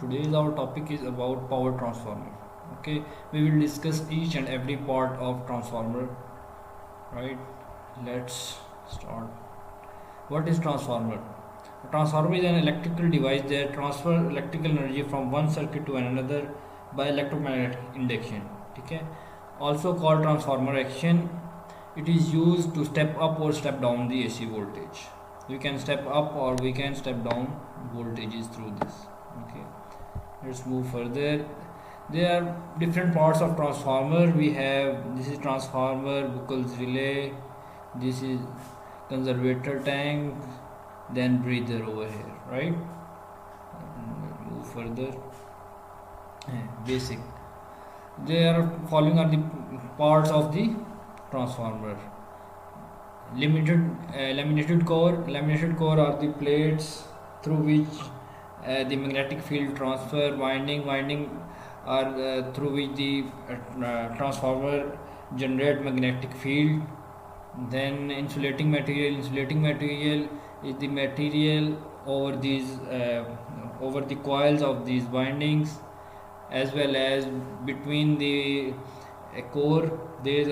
today's our topic is about power transformer. Okay, we will discuss each and every part of transformer. Right, let's start. What is transformer? A transformer is an electrical device that transfers electrical energy from one circuit to another by electromagnetic induction. Okay, also called transformer action. It is used to step up or step down the AC voltage. We can step up or we can step down voltages through this. Okay, let's move further. There are different parts of transformer. We have, this is transformer, Buchholz relay, this is conservator tank, then breather over here, right? Move further. Basic. They are following are the parts of the transformer. Laminated core. Laminated core are the plates through which the magnetic field transfer. Winding are through which the transformer generate magnetic field. Then insulating material. Insulating material is the material over the coils of these windings, as well as between the core there is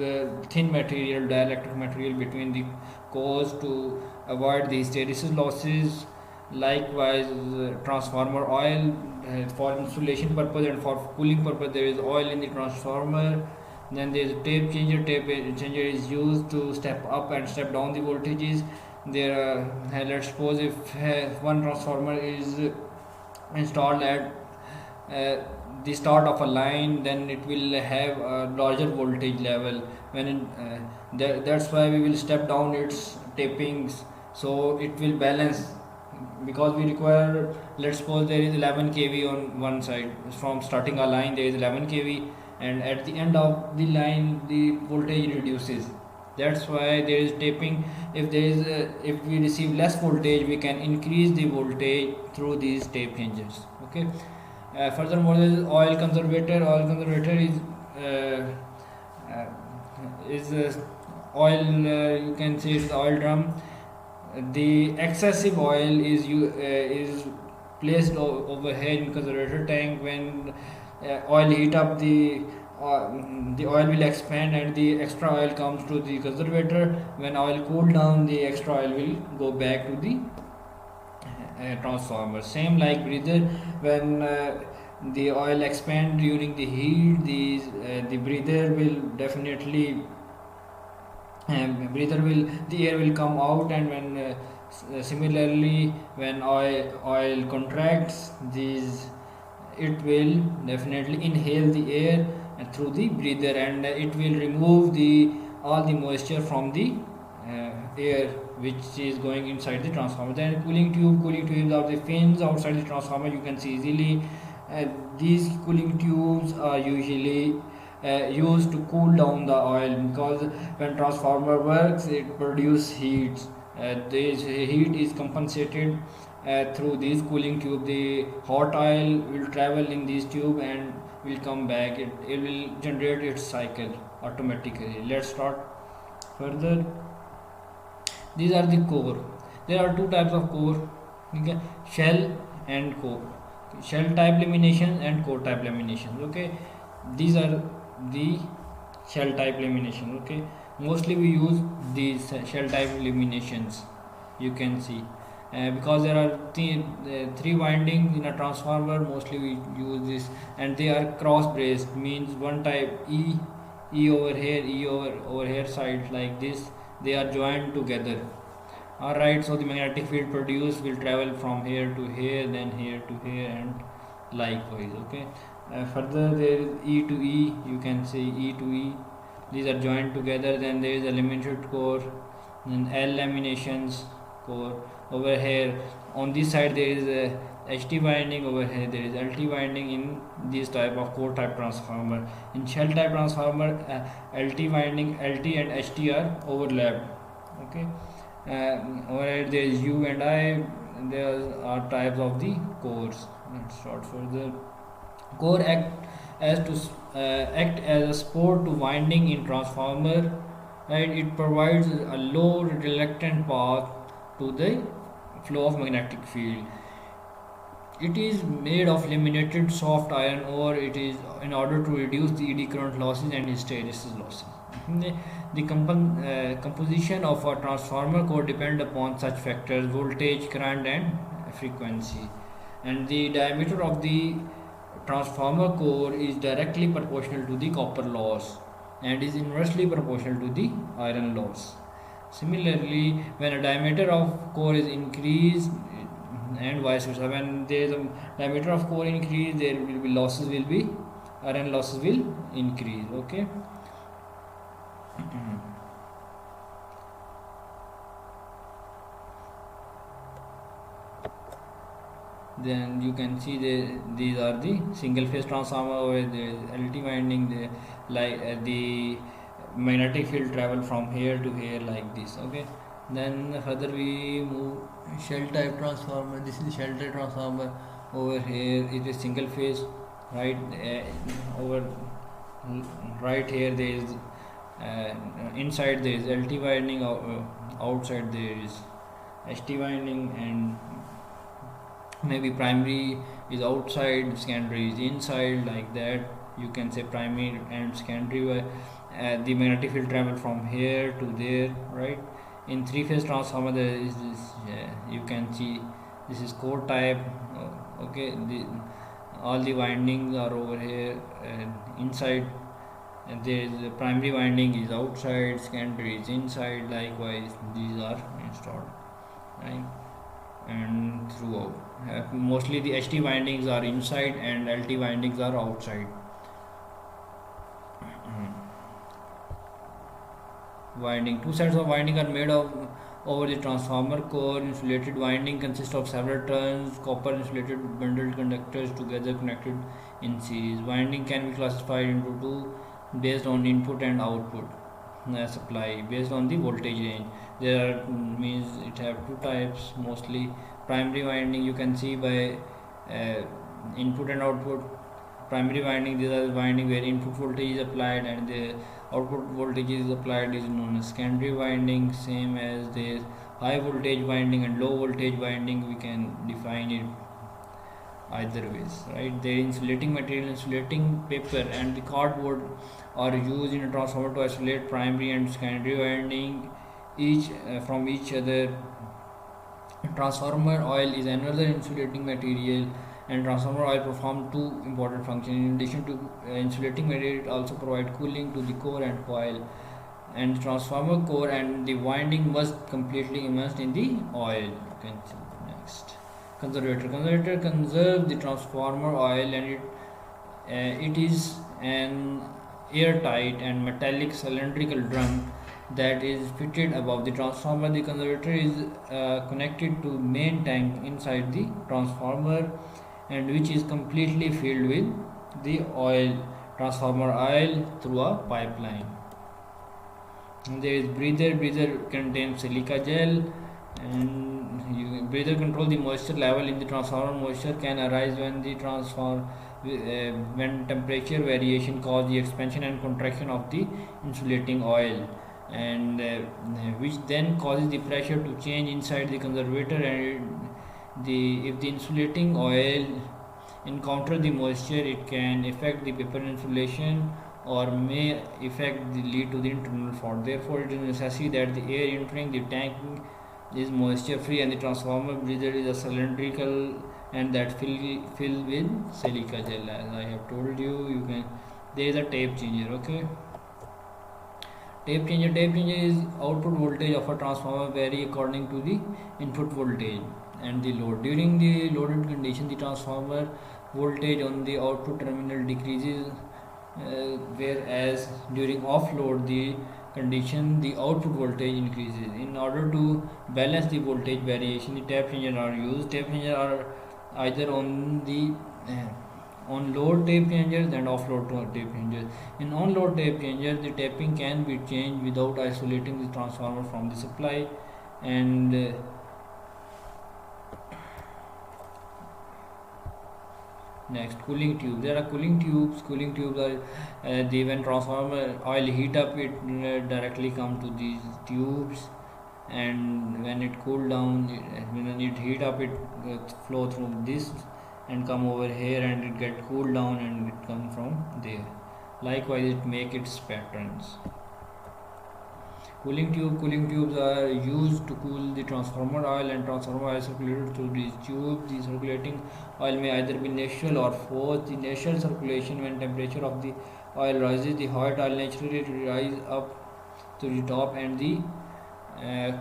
a thin material, dielectric material between the cores to avoid the hysteresis losses. Likewise, transformer oil, for insulation purpose and for cooling purpose there is oil in the transformer. Then there is tape changer. Tape changer is used to step up and step down the voltages. Let's suppose if one transformer is installed at the start of a line, then it will have a larger voltage level. That's why we will step down its tapings, so it will balance, because we require, let's suppose there is 11 kV on one side. From starting a line there is 11 kV, and at the end of the line the voltage reduces. That's why there is taping. If we receive less voltage, we can increase the voltage through these tape changes. Okay. Furthermore, there is oil conservator. Oil conservator is oil. You can say it's oil drum. The excessive oil is placed over here in conservator tank. When oil heat up, the oil will expand and the extra oil comes to the conservator. When oil cool down, the extra oil will go back to the transformer. Same like breather. When the oil expand during the heat, the breather will definitely the air will come out. And when similarly when oil contracts, it will definitely inhale the air through the breather, and it will remove all the moisture from the air which is going inside the transformer. Then cooling tubes are the fins outside the transformer. You can see easily. These cooling tubes are usually used to cool down the oil, because when transformer works it produces heat. This heat is compensated through these cooling tube. The hot oil will travel in this tube and will come back. It will generate its cycle automatically. Let's start further. These are the core. There are two types of core. Okay? Shell and core. Shell type laminations and core type laminations. Okay, these are the shell type lamination. Okay, mostly we use these shell type laminations. You can see because there are three windings in a transformer. Mostly we use this, and they are cross braced, means one type E over here, E over here side, like this. They are joined together. Alright, so the magnetic field produced will travel from here to here, then here to here, and likewise. Okay, further there is E to E. You can say E to E. These are joined together. Then there is a limited core, and L laminations core. Over here on this side there is a HT winding. Over here there is LT winding in this type of core type transformer. In shell type transformer, LT winding, LT and HT are overlapped. Okay. Over here there is U and I. There are types of the cores. Let's start further. Core act as a support to winding in transformer. Right, it provides a low reluctant path to the flow of magnetic field. It is made of laminated soft iron ore. It is in order to reduce the eddy current losses and hysteresis losses. The composition of a transformer core depend upon such factors: voltage, current, and frequency. And the diameter of the transformer core is directly proportional to the copper loss and is inversely proportional to the iron loss. Similarly, when a diameter of core is increased and vice versa, when there is a diameter of core increase, there will be losses will be iron losses will increase. Okay. Then you can see these are the single phase transformer where the LT winding, the magnetic field travel from here to here like this. Okay. Then further we move shell type transformer. This is the shell type transformer. Over here it is single phase, right? Over right here there is inside there is LT winding, outside there is ST winding, and maybe primary is outside, secondary is inside, like that. You can say primary and secondary. The magnetic field travel from here to there, right? In three phase transformer there is this, you can see this is core type. Okay, all the windings are over here and inside, and there is the primary winding is outside, secondary is inside, likewise these are installed, right? And throughout, mostly the HT windings are inside and LT windings are outside. Winding, two sets of winding are made of over the transformer core. Insulated winding consists of several turns, copper insulated bundled conductors together connected in series. Winding can be classified into two based on input and output supply based on the voltage range. There are means it have two types mostly. Primary winding you can see by input and output. Primary winding, these are the winding where input voltage is applied and the output voltage is applied, is known as secondary winding. Same as the high voltage winding and low voltage winding, we can define it either ways, right? The insulating material, insulating paper and the cardboard are used in a transformer to isolate primary and secondary winding each from each other. Transformer oil is another insulating material, and transformer oil perform two important functions. In addition to insulating material, it also provide cooling to the core and coil. And the transformer core and the winding must completely immersed in the oil. You can see next. Conservator conserve the transformer oil, and it is an airtight and metallic cylindrical drum that is fitted above the transformer. The conservator is connected to main tank inside the transformer, and which is completely filled with the oil, transformer oil, through a pipeline. And there is breather contains silica gel, and breather control the moisture level in the transformer. Moisture can arise when the when temperature variation cause the expansion and contraction of the insulating oil, and which then causes the pressure to change inside the conservator, and if the insulating oil encounter the moisture, it can affect the paper insulation or may lead to the internal fault. Therefore, it is necessary that the air entering the tank is moisture free, and the transformer breather is a cylindrical and that fill with silica gel. As I have told you, there is a tape changer. Okay. Tape changer is output voltage of a transformer vary according to the input voltage and the load. During the loaded condition, the transformer voltage on the output terminal decreases, whereas during off load the condition, the output voltage increases. In order to balance the voltage variation, the tape changer are used. Tape changer are either on the on load tape changers and off load tape changers. In on load tape changer, the taping can be changed without isolating the transformer from the supply. And next, cooling tube. There are cooling tubes. Cooling tubes are when transformer oil heat up, it directly come to these tubes, and when it cool down, when it heat up, it flow through this and come over here, and it get cooled down and it come from there. Likewise it make its patterns. Cooling tubes are used to cool the transformer oil, and transformer oil circulated through these tubes. The circulating oil may either be natural or forced. The natural circulation, when temperature of the oil rises, the hot oil naturally rise up to the top, and the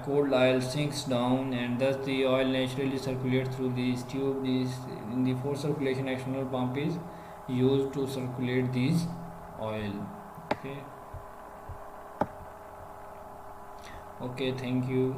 cold oil sinks down, and thus the oil naturally circulates through these tubes. In the forced circulation, external pump is used to circulate these oil. Okay. Okay, thank you.